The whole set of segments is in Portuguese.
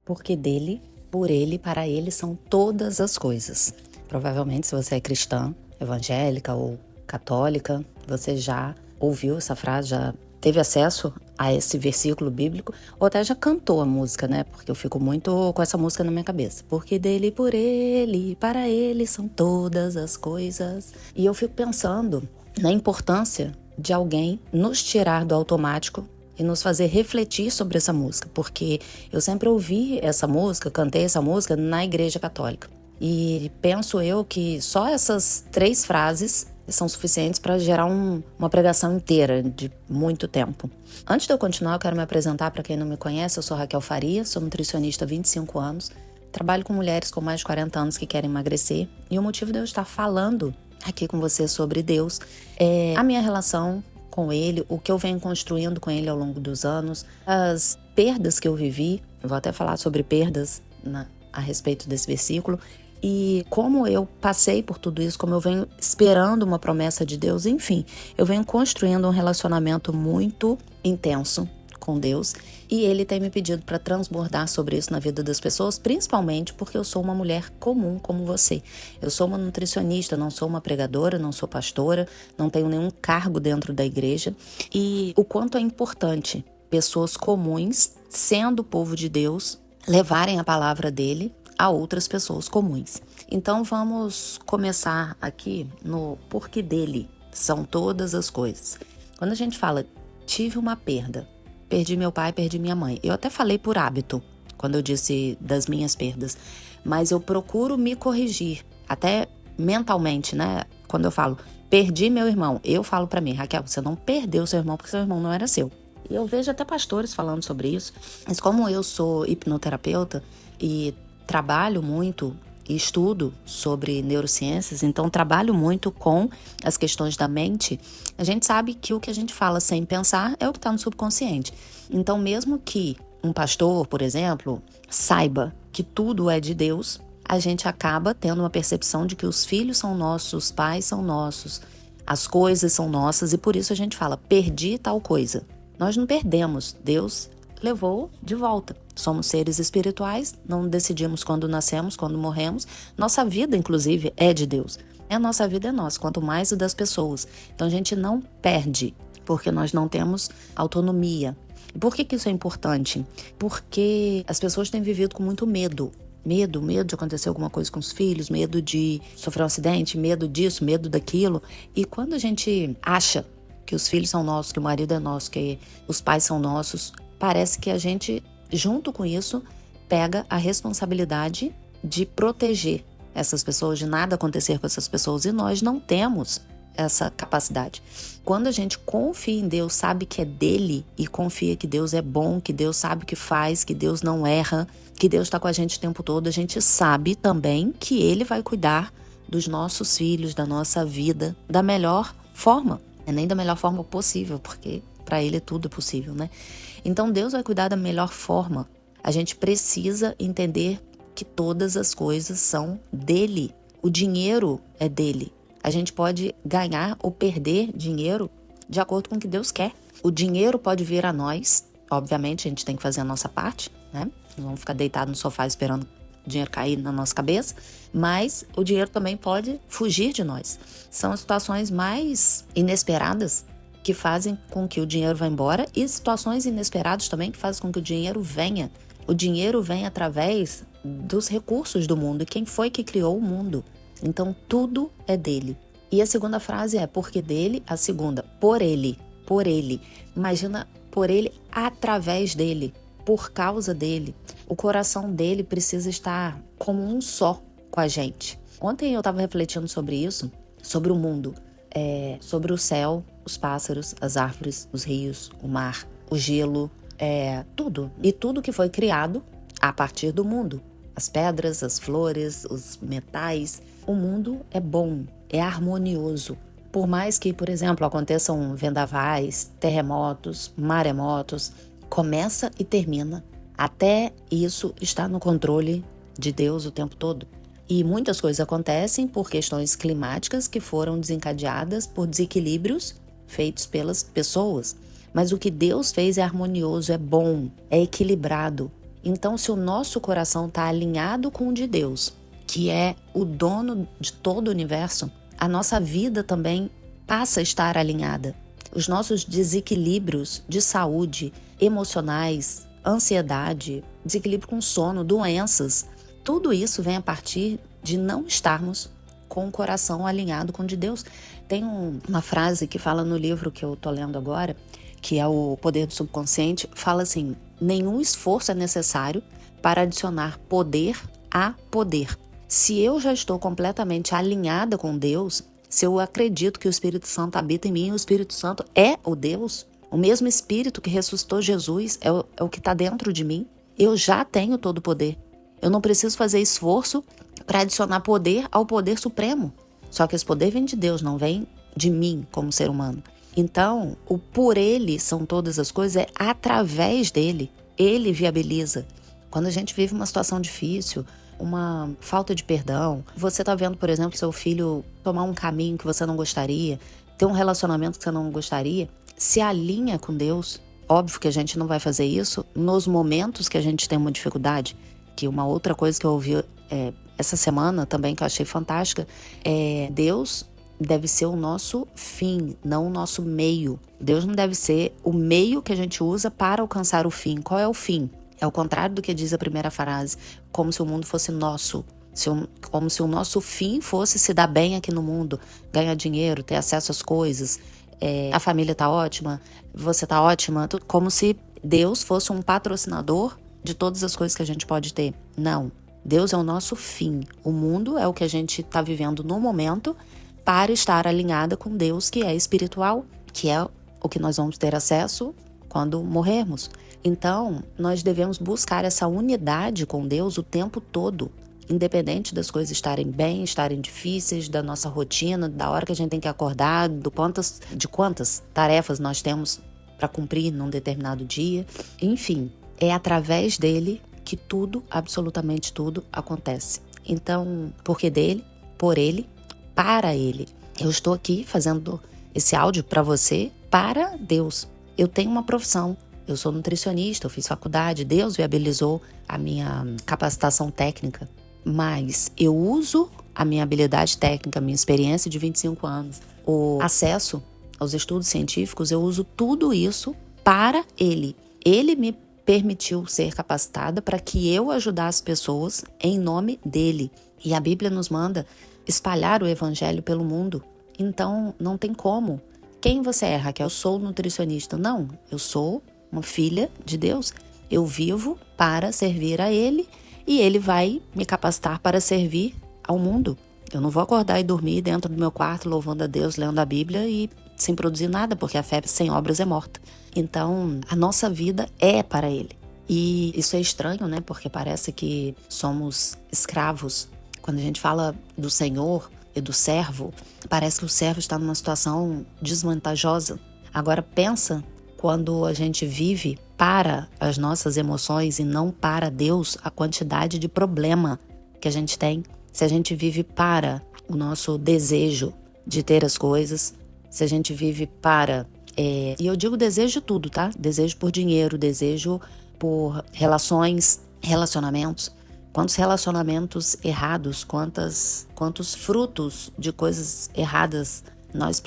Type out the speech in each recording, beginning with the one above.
porque dele, por ele, para ele são todas as coisas. Provavelmente, se você é cristã, evangélica ou católica, você já ouviu essa frase, já teve acesso a esse versículo bíblico, ou até já cantou a música, né? Porque eu fico muito com essa música na minha cabeça. Porque dele, por ele, para ele são todas as coisas. E eu fico pensando na importância de alguém nos tirar do automático e nos fazer refletir sobre essa música, porque eu sempre ouvi essa música, cantei essa música na Igreja Católica. E penso eu que só essas 3 frases são suficientes para gerar uma pregação inteira de muito tempo. Antes de eu continuar, eu quero me apresentar para quem não me conhece. Eu sou Raquel Faria, sou nutricionista há 25 anos, trabalho com mulheres com mais de 40 anos que querem emagrecer, e o motivo de eu estar falando aqui com você sobre Deus é a minha relação com ele, o que eu venho construindo com ele ao longo dos anos, as perdas que eu vivi. Eu vou até falar sobre perdas a respeito desse versículo, e como eu passei por tudo isso, como eu venho esperando uma promessa de Deus. Enfim, eu venho construindo um relacionamento muito intenso com Deus, e ele tem me pedido para transbordar sobre isso na vida das pessoas, principalmente porque eu sou uma mulher comum como você. Eu sou uma nutricionista, não sou uma pregadora, não sou pastora, não tenho nenhum cargo dentro da igreja, e o quanto é importante pessoas comuns, sendo o povo de Deus, levarem a palavra dele a outras pessoas comuns. Então vamos começar aqui no porquê dele são todas as coisas. Quando a gente fala, tive uma perda, perdi meu pai, perdi minha mãe. Eu até falei por hábito, quando eu disse das minhas perdas, mas eu procuro me corrigir, até mentalmente, né? Quando eu falo, perdi meu irmão, eu falo pra mim, Raquel, você não perdeu seu irmão porque seu irmão não era seu. E eu vejo até pastores falando sobre isso, mas como eu sou hipnoterapeuta e trabalho muito e estudo sobre neurociências, então trabalho muito com as questões da mente, a gente sabe que o que a gente fala sem pensar é o que está no subconsciente. Então, mesmo que um pastor, por exemplo, saiba que tudo é de Deus, a gente acaba tendo uma percepção de que os filhos são nossos, os pais são nossos, as coisas são nossas, e por isso a gente fala, perdi tal coisa. Nós não perdemos, Deus levou de volta. Somos seres espirituais, não decidimos quando nascemos, quando morremos. Nossa vida, inclusive, é de Deus. A nossa vida é nossa, quanto mais o das pessoas. Então a gente não perde, porque nós não temos autonomia. E por que isso é importante? Porque as pessoas têm vivido com muito medo. Medo de acontecer alguma coisa com os filhos, medo de sofrer um acidente, medo disso, medo daquilo. E quando a gente acha que os filhos são nossos, que o marido é nosso, que os pais são nossos, parece que a gente, junto com isso, pega a responsabilidade de proteger essas pessoas, de nada acontecer com essas pessoas, e nós não temos essa capacidade. Quando a gente confia em Deus, sabe que é dele, e confia que Deus é bom, que Deus sabe o que faz, que Deus não erra, que Deus está com a gente o tempo todo, a gente sabe também que ele vai cuidar dos nossos filhos, da nossa vida, da melhor forma. Nem da melhor forma possível, porque para ele tudo é possível, né? Então Deus vai cuidar da melhor forma. A gente precisa entender que todas as coisas são dele. O dinheiro é dele. A gente pode ganhar ou perder dinheiro de acordo com o que Deus quer. O dinheiro pode vir a nós. Obviamente, a gente tem que fazer a nossa parte, né? Não vamos ficar deitados no sofá esperando o dinheiro cair na nossa cabeça. Mas o dinheiro também pode fugir de nós. São as situações mais inesperadas que fazem com que o dinheiro vá embora, e situações inesperadas também que fazem com que o dinheiro venha. O dinheiro vem através dos recursos do mundo. E quem foi que criou o mundo? Então tudo é dele. E a segunda frase é porque dele. A segunda, por ele. Por ele. Imagina, por ele, através dele, por causa dele. O coração dele precisa estar como um só com a gente. Ontem eu estava refletindo sobre isso, sobre o mundo, sobre o céu, os pássaros, as árvores, os rios, o mar, o gelo, tudo. E tudo que foi criado a partir do mundo. As pedras, as flores, os metais. O mundo é bom, é harmonioso. Por mais que, por exemplo, aconteçam vendavais, terremotos, maremotos, começa e termina. Até isso está no controle de Deus o tempo todo. E muitas coisas acontecem por questões climáticas que foram desencadeadas por desequilíbrios feitos pelas pessoas. Mas o que Deus fez é harmonioso, é bom, é equilibrado. Então, se o nosso coração está alinhado com o de Deus, que é o dono de todo o universo, a nossa vida também passa a estar alinhada. Os nossos desequilíbrios de saúde, emocionais, ansiedade, desequilíbrio com sono, doenças, tudo isso vem a partir de não estarmos com o coração alinhado com o de Deus. Tem uma frase que fala no livro que eu estou lendo agora, que é o Poder do Subconsciente, fala assim: nenhum esforço é necessário para adicionar poder a poder. Se eu já estou completamente alinhada com Deus, se eu acredito que o Espírito Santo habita em mim, o Espírito Santo é o Deus, o mesmo Espírito que ressuscitou Jesus é o que está dentro de mim, eu já tenho todo o poder. Eu não preciso fazer esforço para adicionar poder ao poder supremo. Só que esse poder vem de Deus, não vem de mim como ser humano. Então, o por Ele são todas as coisas, é através dele. Ele viabiliza. Quando a gente vive uma situação difícil, uma falta de perdão, você está vendo, por exemplo, seu filho tomar um caminho que você não gostaria, ter um relacionamento que você não gostaria, se alinha com Deus. Óbvio que a gente não vai fazer isso nos momentos que a gente tem uma dificuldade. Que uma outra coisa que eu ouvi essa semana também, que eu achei fantástica, é Deus deve ser o nosso fim, não o nosso meio. Deus não deve ser o meio que a gente usa para alcançar o fim. Qual é o fim? É o contrário do que diz a primeira frase, como se o mundo fosse nosso. Como se o nosso fim fosse se dar bem aqui no mundo, ganhar dinheiro, ter acesso às coisas, a família tá ótima, você tá ótima, como se Deus fosse um patrocinador de todas as coisas que a gente pode ter. Não, Deus é o nosso fim. O mundo é o que a gente está vivendo no momento para estar alinhada com Deus, que é espiritual, que é o que nós vamos ter acesso quando morrermos. Então, nós devemos buscar essa unidade com Deus o tempo todo, independente das coisas estarem bem, estarem difíceis, da nossa rotina, da hora que a gente tem que acordar, de quantas tarefas nós temos para cumprir num determinado dia. Enfim, é através dele que tudo, absolutamente tudo, acontece. Então, porque dele, por ele, para ele. Eu estou aqui fazendo esse áudio para você, para Deus. Eu tenho uma profissão. Eu sou nutricionista, eu fiz faculdade, Deus viabilizou a minha capacitação técnica, mas eu uso a minha habilidade técnica, a minha experiência de 25 anos, o acesso aos estudos científicos, eu uso tudo isso para Ele. Ele me permitiu ser capacitada para que eu ajudasse pessoas em nome dele. E a Bíblia nos manda espalhar o evangelho pelo mundo. Então, não tem como. Quem você é, Raquel? Eu sou nutricionista. Não, eu sou uma filha de Deus. Eu vivo para servir a Ele e Ele vai me capacitar para servir ao mundo. Eu não vou acordar e dormir dentro do meu quarto louvando a Deus, lendo a Bíblia e sem produzir nada, porque a fé sem obras é morta. Então, a nossa vida é para Ele. E isso é estranho, né? Porque parece que somos escravos. Quando a gente fala do Senhor e do servo, parece que o servo está numa situação desvantajosa. Agora pensa quando a gente vive para as nossas emoções e não para Deus, a quantidade de problema que a gente tem. Se a gente vive para o nosso desejo de ter as coisas, se a gente vive para... e eu digo desejo de tudo, tá? Desejo por dinheiro, desejo por relacionamentos. Quantos relacionamentos errados, quantos frutos de coisas erradas nós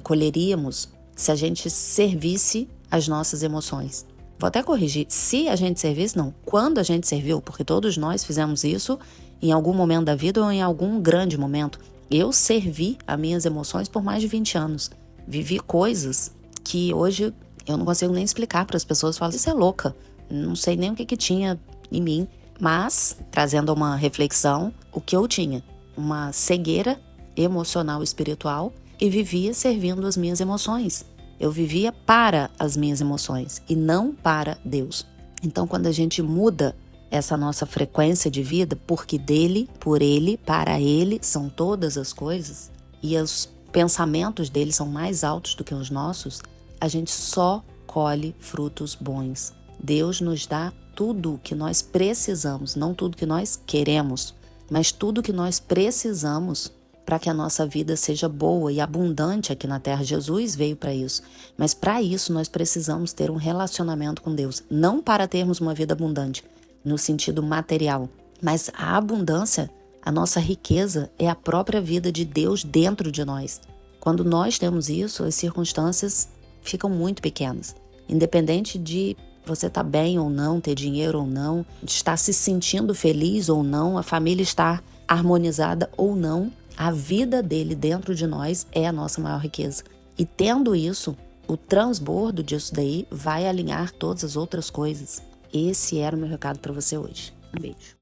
colheríamos se a gente servisse as nossas emoções. Vou até corrigir, se a gente servisse, não, quando a gente serviu, porque todos nós fizemos isso em algum momento da vida ou em algum grande momento. Eu servi as minhas emoções por mais de 20 anos. Vivi coisas que hoje eu não consigo nem explicar para as pessoas. Falam, isso é louca, não sei nem o que tinha em mim. Mas, trazendo uma reflexão, o que eu tinha? Uma cegueira emocional e espiritual e vivia servindo as minhas emoções. Eu vivia para as minhas emoções e não para Deus. Então, quando a gente muda essa nossa frequência de vida, porque dele, por ele, para ele são todas as coisas, e os pensamentos dele são mais altos do que os nossos, a gente só colhe frutos bons. Deus nos dá tudo o que nós precisamos, não tudo que nós queremos, mas tudo que nós precisamos para que a nossa vida seja boa e abundante aqui na Terra. Jesus veio para isso, mas para isso nós precisamos ter um relacionamento com Deus, não para termos uma vida abundante, no sentido material. Mas a abundância, a nossa riqueza, é a própria vida de Deus dentro de nós. Quando nós temos isso, as circunstâncias ficam muito pequenas. Independente de você estar bem ou não, ter dinheiro ou não, de estar se sentindo feliz ou não, a família estar harmonizada ou não, a vida dele dentro de nós é a nossa maior riqueza. E tendo isso, o transbordo disso daí vai alinhar todas as outras coisas. Esse era o meu recado para você hoje. Um beijo.